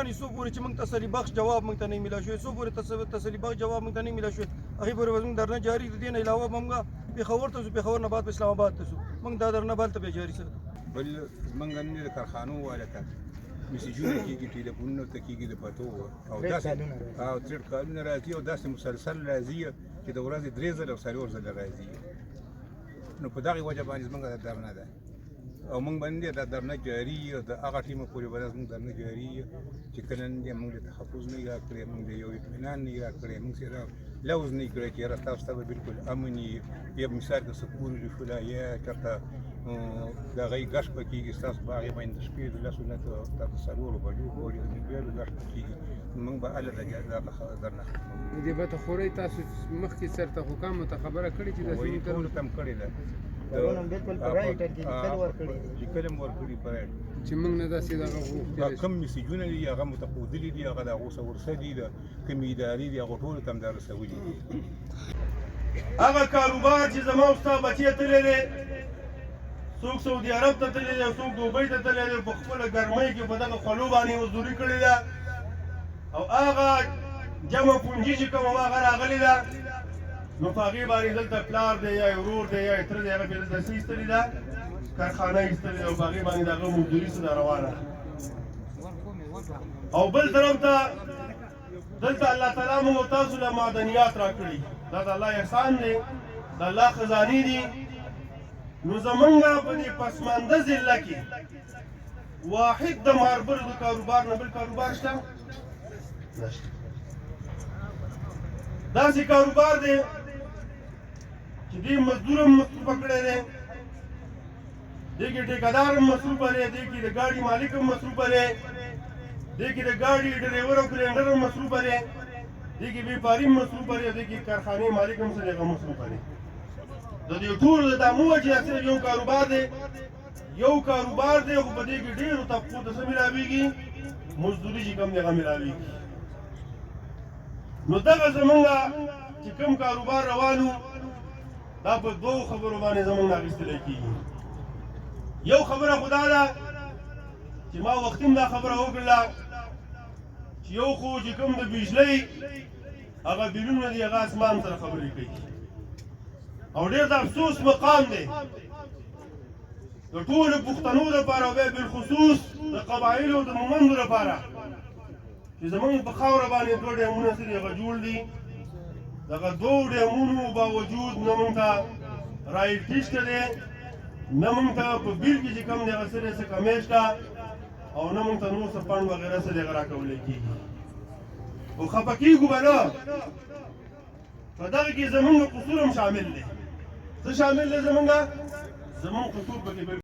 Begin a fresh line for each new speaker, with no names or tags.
روان یو څو پورې چې موږ تسلي بخش جواب موږ ته نه میلا شوی څو پورې تسلي بخش جواب موږ ته نه میلا شوی هغې پورې به زموږ درنه جاري د دې نه علاوه به موږ پېښور ته ځو پېښور نه بعد په اسلام آباد ته ځو موږ دا درنه به هلته بیا جاري ساتو
بل موږ نن د کارخانو والا ته میسیجونه کېږي ټلیفونونه ته کېږي د پتو او داسې او ترېډ کارونه راځي او داسې مسلسل راځي چې د ورځې 3 ځله او 4 ځله راځي نو په دغې وجه باندې زموږ دا درنه ده او موږ باندې دا درنه جاري د هغه ټیمه پورې به زموږ درنه جاري چې کله نن موږ ته تحفظ نه راکړی موږ د یو اطمینان نه راکړی موږ سره لوز نه کړی چې یاره تاسو ته به بالکل امن وي یا مثال که سکون شوله یا چېرته د هغې ګشت به کېږي ستاسو په هغې باندې د شپې د 10 نه تر 4 بجو پورې د بیا ګشت به کېږي موږ به هله درنه
دې به ته خورئ تاسو مخکې سرته حکامو ته خبره کړې چې
وایي ټولو ته هم کړې ده
بالکل په رایټ کې لیکل ورکړي دي
لیکل هم ورکړي په رایټ
چې موږ نه داسې دغه غوښتي
کوم میسیجونه دي هغه مو ته ښودلي دي هغه د هغو څه ورسدي د کومې ادارې دي هغو ټولو ته هم دا رسولي دي
هغه کاروبار چې زما او ستا بچی تللی دی څوک سعودي عرب ته تللی دی او څوک دوبۍ ته تللی دی په خپله ګرمۍ کې په دغه خولو باندې مزدوري کړې ده او هغه جمع پونجي چې کومه هغه راغلې ده نو په هغې باندې دلته پلار دی یا ورور دی یا تره دی هغه پرې دلته څه ایستلې ده کارخانه ایستلې ده او په هغې باندې د هغه مزدوري څه ده روانه او بل طرف ته دلته الله تعالی موږ تاسو له معدنیات راکړي دا د الله احسان دی د الله خزانې دي نو زمونږ په دې پسمانده ضلع کې واحد د ماربل د کاروبار نه بل کاروبار شته نشته داسې کاروبار دی چې دې مزدور هم مصروفه کړی دی دې کې ټیکهدار هم مصروفه دی دې کې د ګاډي مالک هم مصروفه دی دې کې د ګاډي ډریور او کلینډر هم مصروفه دی دې کې بیپاري هم مصروفه دی دې کې کارخانې مالک هم سره هغه مصروفه دی د دې ټولو د دامو چې اکثر یو کاروبار دی خو په دې کې ډېرو طبقو ته څه ملاویږي مزدوري چې کوم دی هغه ملاویږي نو دغه زمونږ چې کوم کاروبار روان و دا په دوو خبرو باندې زمونږ نه اخیستلی کېږي یو خبره خو دا ده چې ما وختي هم دا خبره وکړله چې یو خو چې کوم د بجلۍ هغه بیلونه دي هغه اسمان سره خبرې کوي او ډېر د افسوس مقام دی د ټولو پښتنو دپاره او بیا بالخصوص د قبایلو د مومندو دپاره چې زمونږ په خاوره باندې 2 ډیمونه څه دي هغه جوړ دي دغه 2 ډیمونو باوجود نه موږ ته رایټ شته دی نه موږ ته په بیل کې چې کوم دی هغه څه دی څه کمی شته او نه موږ ته نور څه فنډ وغیره څه دی هغه راکولی کېږي خو خفه کېږو به نه په دغه کې زمونږ قصور هم شامل دی څه شامل دی زمونږ قصور پکې